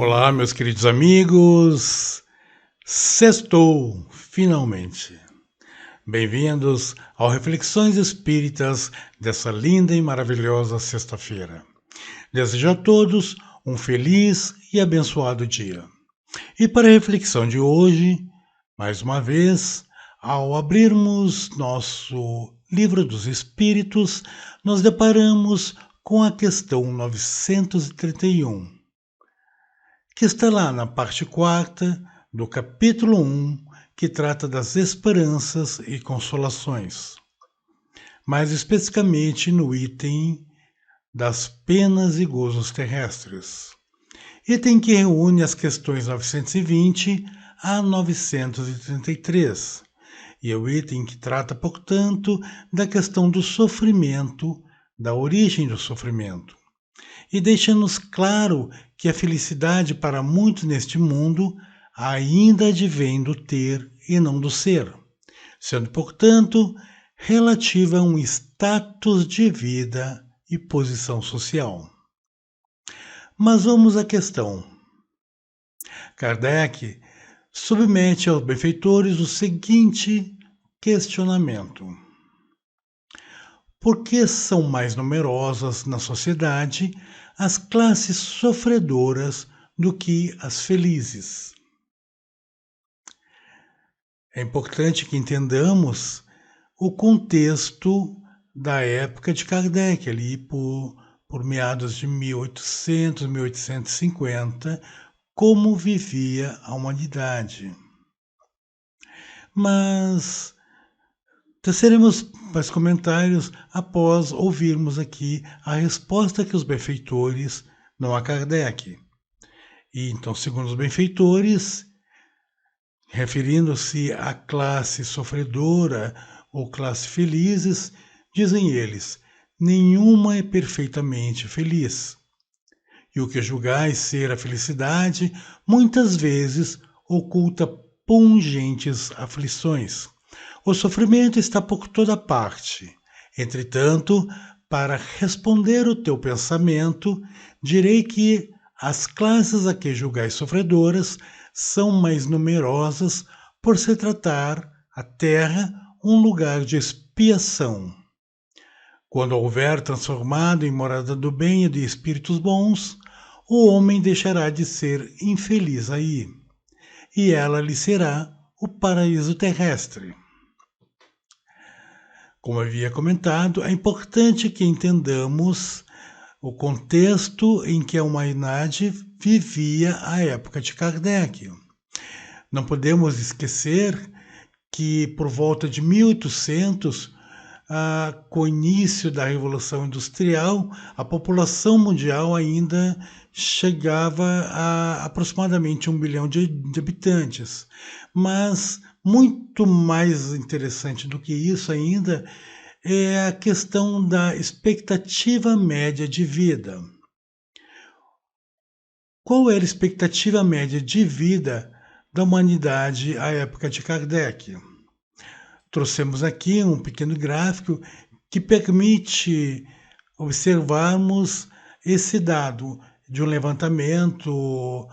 Olá, meus queridos amigos. Sextou, finalmente. Bem-vindos ao Reflexões Espíritas dessa linda e maravilhosa sexta-feira. Desejo a todos um feliz e abençoado dia. E para a reflexão de hoje, mais uma vez, ao abrirmos nosso Livro dos Espíritos, nos deparamos com a questão 931. Que está lá na parte 4ª do capítulo 1, que trata das esperanças e consolações. Mais especificamente no item das penas e gozos terrestres. Item que reúne as questões 920 a 933. E é o item que trata, portanto, da questão do sofrimento, da origem do sofrimento. E deixa-nos claro que a felicidade para muitos neste mundo ainda advém do ter e não do ser, sendo, portanto, relativa a um status de vida e posição social. Mas vamos à questão. Kardec submete aos benfeitores o seguinte questionamento: por que são mais numerosas na sociedade as classes sofredoras do que as felizes? É importante que entendamos o contexto da época de Kardec, ali por meados de 1800, 1850, como vivia a humanidade. Mas teceremos mais comentários após ouvirmos aqui a resposta que os benfeitores dão a Kardec. E então, segundo os benfeitores, referindo-se à classe sofredora ou classe felizes, dizem eles: nenhuma é perfeitamente feliz. E o que julgais ser a felicidade, muitas vezes oculta pungentes aflições. O sofrimento está por toda parte. Entretanto, para responder o teu pensamento, direi que as classes a que julgais sofredoras são mais numerosas por se tratar a terra um lugar de expiação. Quando houver transformado em morada do bem e de espíritos bons, o homem deixará de ser infeliz aí, e ela lhe será o paraíso terrestre. Como havia comentado, é importante que entendamos o contexto em que a humanidade vivia à época de Kardec. Não podemos esquecer que por volta de 1800, com o início da Revolução Industrial, a população mundial ainda chegava a aproximadamente 1 bilhão de habitantes. Mas muito mais interessante do que isso ainda é a questão da expectativa média de vida. Qual era a expectativa média de vida da humanidade à época de Kardec? Trouxemos aqui um pequeno gráfico que permite observarmos esse dado de um levantamento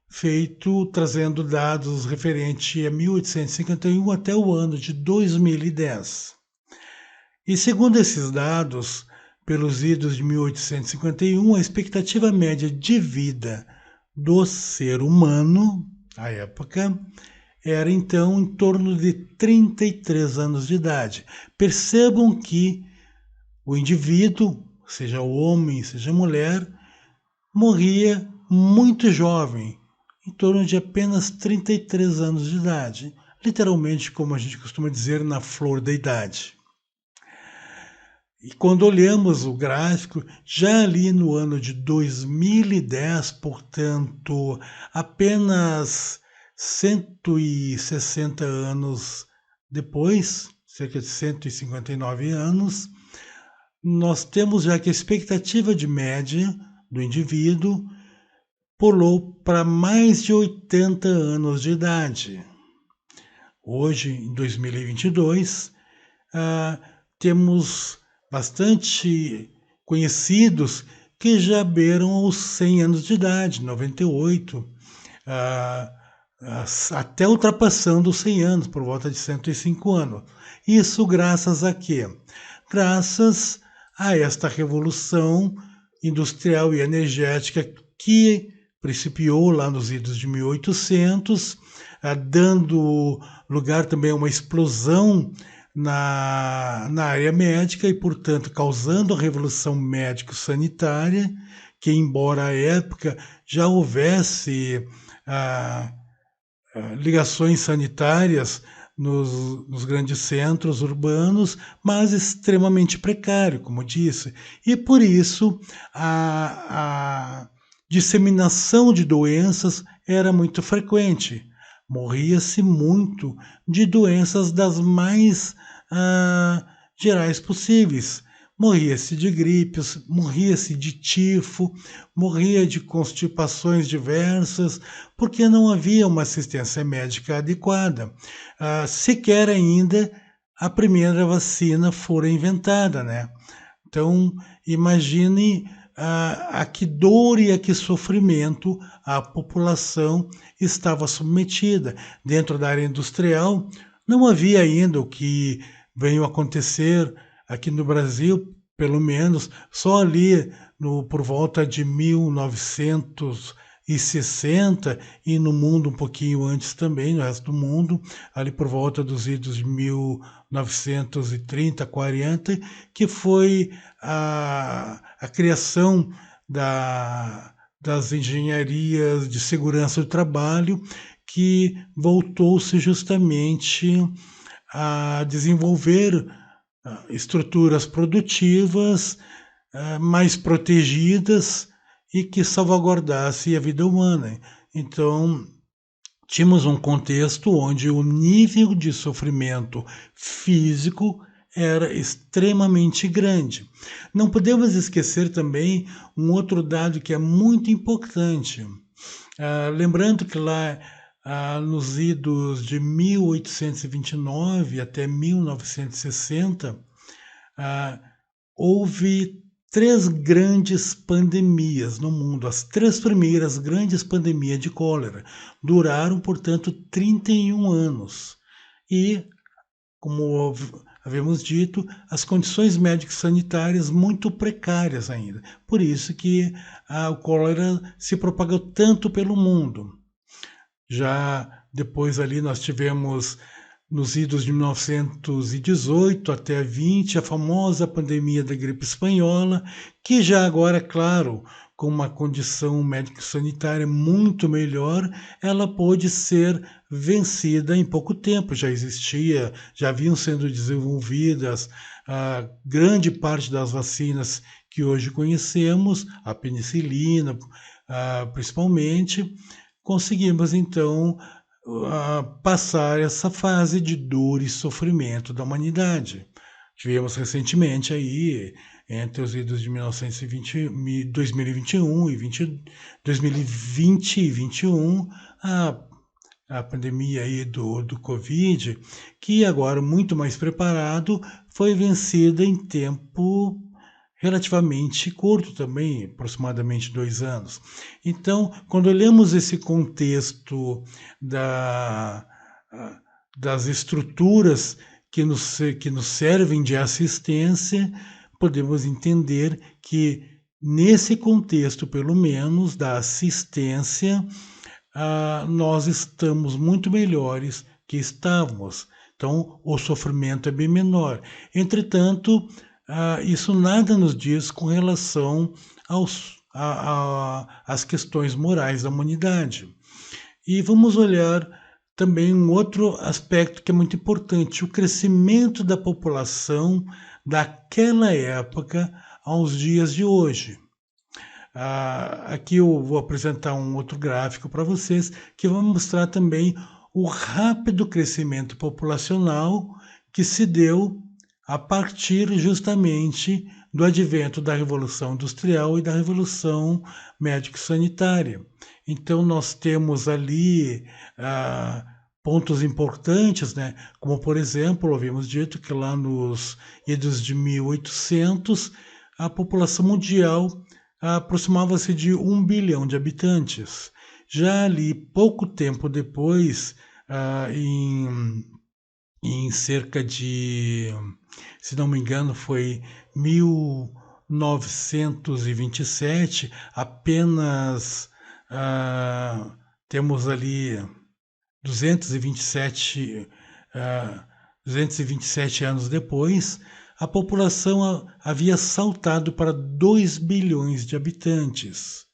feito trazendo dados referentes a 1851 até o ano de 2010. E segundo esses dados, pelos idos de 1851, a expectativa média de vida do ser humano, à época, era então em torno de 33 anos de idade. Percebam que o indivíduo, seja homem, seja mulher, morria muito jovem, em torno de apenas 33 anos de idade. Literalmente, como a gente costuma dizer, na flor da idade. E quando olhamos o gráfico, já ali no ano de 2010, portanto, apenas 160 anos depois, cerca de 159 anos, nós temos já que a expectativa de média do indivíduo pulou para mais de 80 anos de idade. Hoje, em 2022, temos bastante conhecidos que já beiram os 100 anos de idade, 98, ah, até ultrapassando os 100 anos, por volta de 105 anos. Isso graças a quê? Graças a esta revolução industrial e energética que principiou lá nos idos de 1800, dando lugar também a uma explosão na área médica e, portanto, causando a revolução médico-sanitária, que, embora à época já houvesse ligações sanitárias nos grandes centros urbanos, mas extremamente precário, como disse. E por isso a disseminação de doenças era muito frequente. Morria-se muito de doenças das mais gerais possíveis. Morria-se de gripes, morria-se de tifo, morria de constipações diversas, porque não havia uma assistência médica adequada. Sequer ainda a primeira vacina fora inventada, né? Então, imagine a que dor e a que sofrimento a população estava submetida. Dentro da área industrial, não havia ainda o que veio acontecer aqui no Brasil, pelo menos, só ali por volta de 1960 e no mundo um pouquinho antes também, no resto do mundo, ali por volta dos idos de 1930, 40, que foi a criação das engenharias de segurança do trabalho, que voltou-se justamente a desenvolver estruturas produtivas mais protegidas e que salvaguardasse a vida humana. Então, tínhamos um contexto onde o nível de sofrimento físico era extremamente grande. Não podemos esquecer também um outro dado que é muito importante. Lembrando que lá nos idos de 1829 até 1960, houve 3 grandes pandemias no mundo. As 3 primeiras grandes pandemias de cólera duraram, portanto, 31 anos. E, como havemos dito, as condições médico-sanitárias muito precárias ainda. Por isso que o cólera se propagou tanto pelo mundo. Já depois ali nós tivemos, nos idos de 1918 até 20, a famosa pandemia da gripe espanhola, que já agora, claro, com uma condição médico-sanitária muito melhor, ela pôde ser vencida em pouco tempo. Já haviam sendo desenvolvidas grande parte das vacinas que hoje conhecemos, a penicilina, principalmente. Conseguimos, então, passar essa fase de dor e sofrimento da humanidade. Tivemos recentemente aí, entre os idos de 1920, 2021 e 2020 e 2021, a pandemia aí do Covid, que agora, muito mais preparado, foi vencida em tempo relativamente curto também, aproximadamente 2 anos. Então, quando olhamos esse contexto das estruturas que nos servem de assistência, podemos entender que, nesse contexto, pelo menos, da assistência, nós estamos muito melhores que estávamos. Então, o sofrimento é bem menor. Entretanto, isso nada nos diz com relação às questões morais da humanidade. E vamos olhar também um outro aspecto que é muito importante: o crescimento da população daquela época aos dias de hoje. Aqui eu vou apresentar um outro gráfico para vocês que vai mostrar também o rápido crescimento populacional que se deu a partir justamente do advento da Revolução Industrial e da Revolução Médico-Sanitária. Então, nós temos ali pontos importantes, né? Como, por exemplo, havíamos dito que lá nos idos de 1800, a população mundial aproximava-se de 1 bilhão de habitantes. Já ali, pouco tempo depois, em cerca de, se não me engano, foi 1927, apenas temos ali 227, 227 anos depois, a população havia saltado para 2 bilhões de habitantes.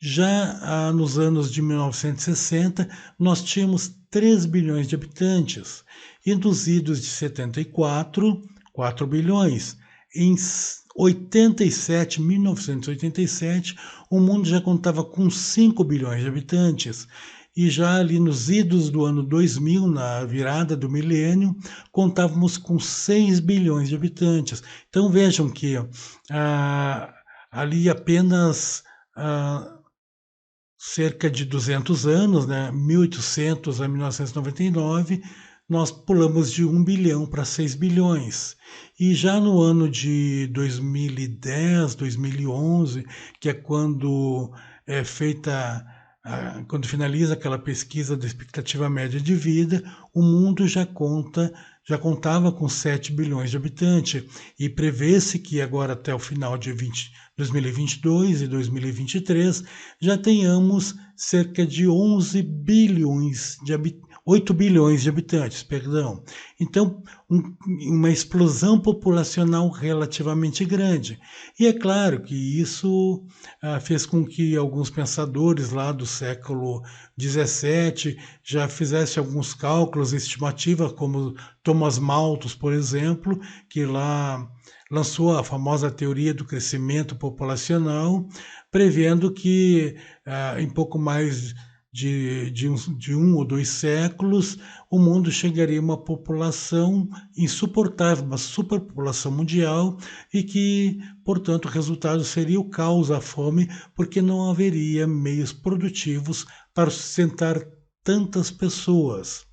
Já nos anos de 1960, nós tínhamos 3 bilhões de habitantes, e nos idos de 74, 4 bilhões. Em 1987, o mundo já contava com 5 bilhões de habitantes, e já ali nos idos do ano 2000, na virada do milênio, contávamos com 6 bilhões de habitantes. Então vejam que ali apenas cerca de 200 anos, né, 1800 a 1999, nós pulamos de 1 bilhão para 6 bilhões. E já no ano de 2010, 2011, que é quando é feita, quando finaliza aquela pesquisa da expectativa média de vida, o mundo já contava com 7 bilhões de habitantes, e prevê-se que agora até o final de 2022 e 2023 já tenhamos cerca de 11 bilhões de habitantes, 8 bilhões de habitantes, perdão. Então, uma explosão populacional relativamente grande. E é claro que isso fez com que alguns pensadores lá do século XVII já fizessem alguns cálculos, estimativas, como Thomas Malthus, por exemplo, que lá lançou a famosa teoria do crescimento populacional, prevendo que em pouco mais de um ou 2 séculos, o mundo chegaria a uma população insuportável, uma superpopulação mundial, e que, portanto, o resultado seria o caos, a fome, porque não haveria meios produtivos para sustentar tantas pessoas.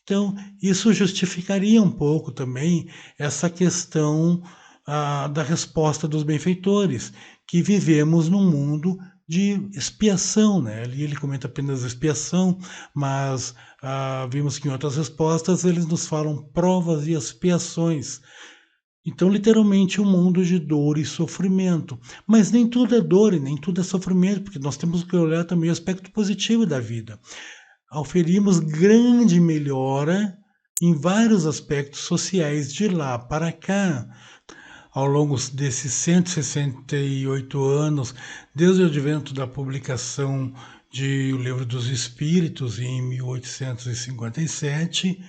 Então, isso justificaria um pouco também essa questão da resposta dos benfeitores, que vivemos num mundo de expiação, né? Ali ele comenta apenas expiação, mas vimos que em outras respostas eles nos falam provas e expiações. Então, literalmente, um mundo de dor e sofrimento. Mas nem tudo é dor e nem tudo é sofrimento, porque nós temos que olhar também o aspecto positivo da vida. Oferimos grande melhora em vários aspectos sociais de lá para cá. Ao longo desses 168 anos, desde o advento da publicação de O Livro dos Espíritos, em 1857,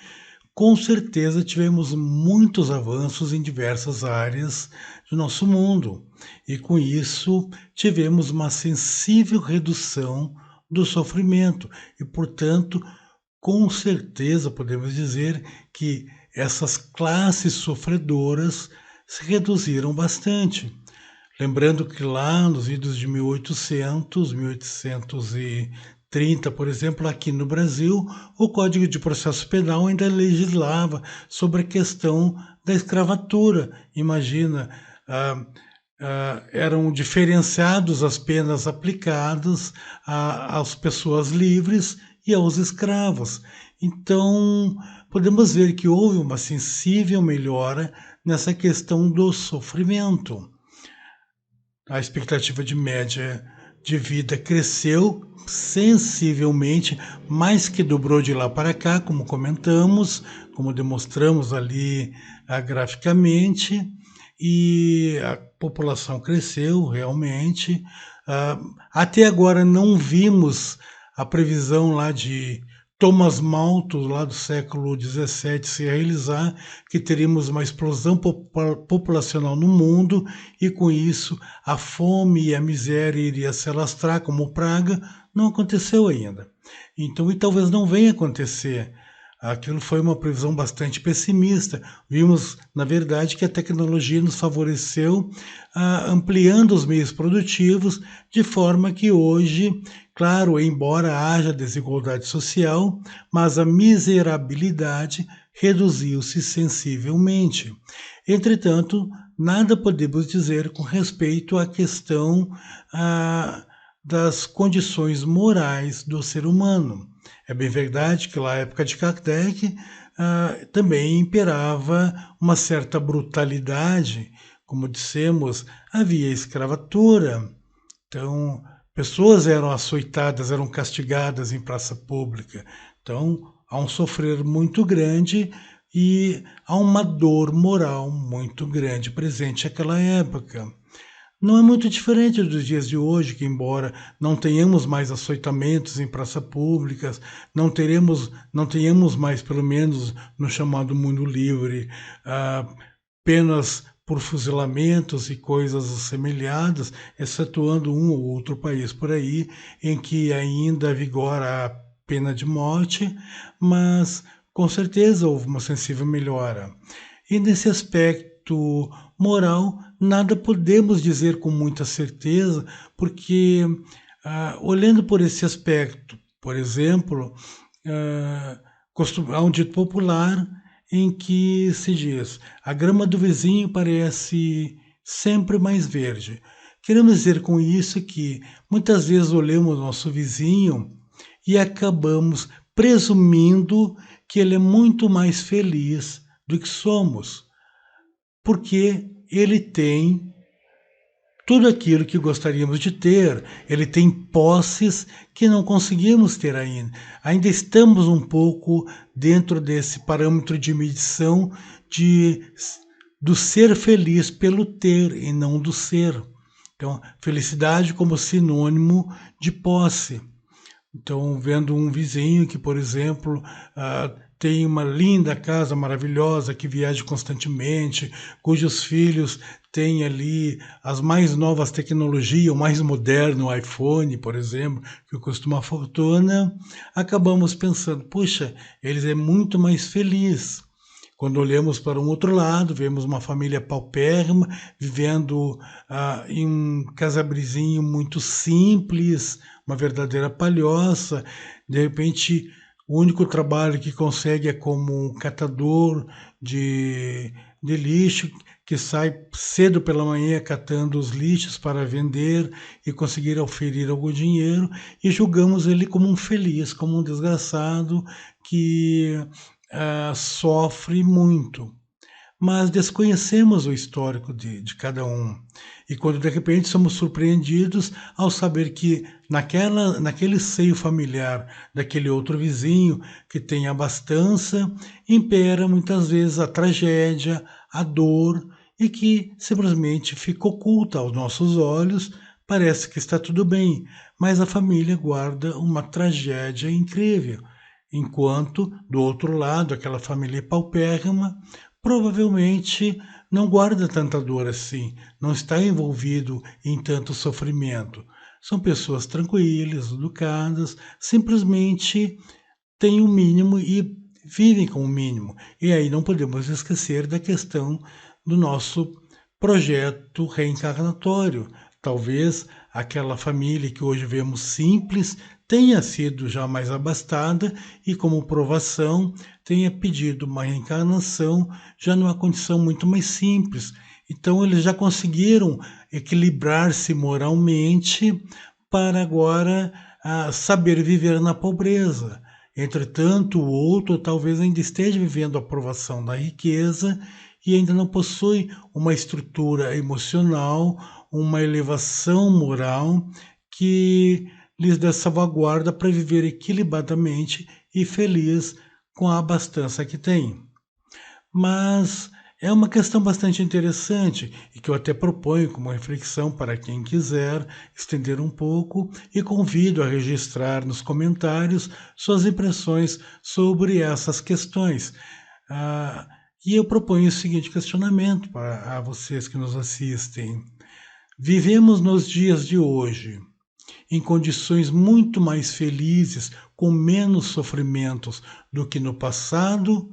com certeza tivemos muitos avanços em diversas áreas do nosso mundo, e com isso tivemos uma sensível redução do sofrimento, e, portanto, com certeza podemos dizer que essas classes sofredoras se reduziram bastante. Lembrando que lá nos idos de 1830, por exemplo, aqui no Brasil, o Código de Processo Penal ainda legislava sobre a questão da escravatura. Imagina, eram diferenciados as penas aplicadas às pessoas livres e aos escravos. Então, podemos ver que houve uma sensível melhora nessa questão do sofrimento. A expectativa de média de vida cresceu sensivelmente, mais que dobrou de lá para cá, como comentamos, como demonstramos ali graficamente, e a população cresceu realmente. Até agora não vimos a previsão lá de Thomas Malthus, lá do século XVII, se realizar, que teríamos uma explosão populacional no mundo, e com isso a fome e a miséria iria se alastrar como praga. Não aconteceu ainda. Então, e talvez não venha acontecer. Aquilo foi uma previsão bastante pessimista. Vimos, na verdade, que a tecnologia nos favoreceu ampliando os meios produtivos, de forma que hoje, claro, embora haja desigualdade social, mas a miserabilidade reduziu-se sensivelmente. Entretanto, nada podemos dizer com respeito à questão das condições morais do ser humano. É bem verdade que na época de Kardec também imperava uma certa brutalidade, como dissemos, havia escravatura, então pessoas eram açoitadas, eram castigadas em praça pública. Então há um sofrer muito grande e há uma dor moral muito grande presente naquela época. Não é muito diferente dos dias de hoje, que embora não tenhamos mais açoitamentos em praças públicas, não tenhamos mais, pelo menos no chamado mundo livre, penas por fuzilamentos e coisas assemelhadas, excetuando um ou outro país por aí em que ainda vigora a pena de morte, mas com certeza houve uma sensível melhora. E nesse aspecto moral, nada podemos dizer com muita certeza, porque olhando por esse aspecto, por exemplo, há um dito popular em que se diz: a grama do vizinho parece sempre mais verde. Queremos dizer com isso que muitas vezes olhamos nosso vizinho e acabamos presumindo que ele é muito mais feliz do que somos, porque ele tem tudo aquilo que gostaríamos de ter, ele tem posses que não conseguimos ter ainda. Ainda estamos um pouco dentro desse parâmetro de medição do ser feliz pelo ter e não do ser. Então, felicidade como sinônimo de posse. Então, vendo um vizinho que, por exemplo, tem uma linda casa maravilhosa, que viaja constantemente, cujos filhos têm ali as mais novas tecnologias, o mais moderno iPhone, por exemplo, que custa uma fortuna, acabamos pensando, puxa, eles é muito mais feliz. Quando olhamos para um outro lado, vemos uma família paupérrima, vivendo em um casabrizinho muito simples, uma verdadeira palhoça. De repente, o único trabalho que consegue é como um catador de lixo, que sai cedo pela manhã catando os lixos para vender e conseguir oferir algum dinheiro, e julgamos ele como um feliz, como um desgraçado que sofre muito, mas desconhecemos o histórico de cada um. E quando de repente somos surpreendidos ao saber que naquele seio familiar daquele outro vizinho que tem abastança, impera muitas vezes a tragédia, a dor, e que simplesmente fica oculta aos nossos olhos. Parece que está tudo bem, mas a família guarda uma tragédia incrível. Enquanto, do outro lado, aquela família paupérrima provavelmente não guarda tanta dor assim, não está envolvido em tanto sofrimento. São pessoas tranquilas, educadas, simplesmente têm o mínimo e vivem com o mínimo. E aí não podemos esquecer da questão do nosso projeto reencarnatório. Talvez aquela família que hoje vemos simples tenha sido já mais abastada e, como provação, tenha pedido uma reencarnação já numa condição muito mais simples. Então, eles já conseguiram equilibrar-se moralmente para agora saber viver na pobreza. Entretanto, o outro talvez ainda esteja vivendo a provação da riqueza e ainda não possui uma estrutura emocional, uma elevação moral que lhes dê salvaguarda para viver equilibradamente e feliz com a abastança que tem. Mas é uma questão bastante interessante e que eu até proponho como reflexão para quem quiser estender um pouco, e convido a registrar nos comentários suas impressões sobre essas questões. E eu proponho o seguinte questionamento para vocês que nos assistem. Vivemos nos dias de hoje em condições muito mais felizes, com menos sofrimentos do que no passado,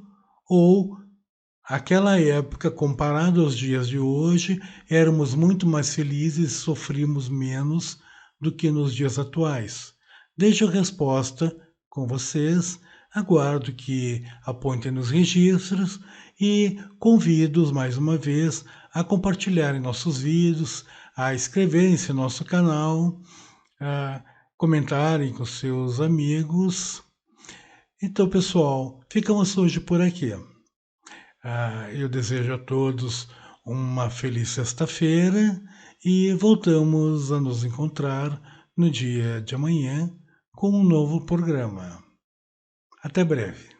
ou aquela época, comparado aos dias de hoje, éramos muito mais felizes e sofrimos menos do que nos dias atuais? Deixo a resposta com vocês, aguardo que apontem nos registros e convido-os mais uma vez a compartilharem nossos vídeos, a inscreverem-se no nosso canal, a comentarem com seus amigos. Então, pessoal, ficamos hoje por aqui. Eu desejo a todos uma feliz sexta-feira e voltamos a nos encontrar no dia de amanhã com um novo programa. Até breve.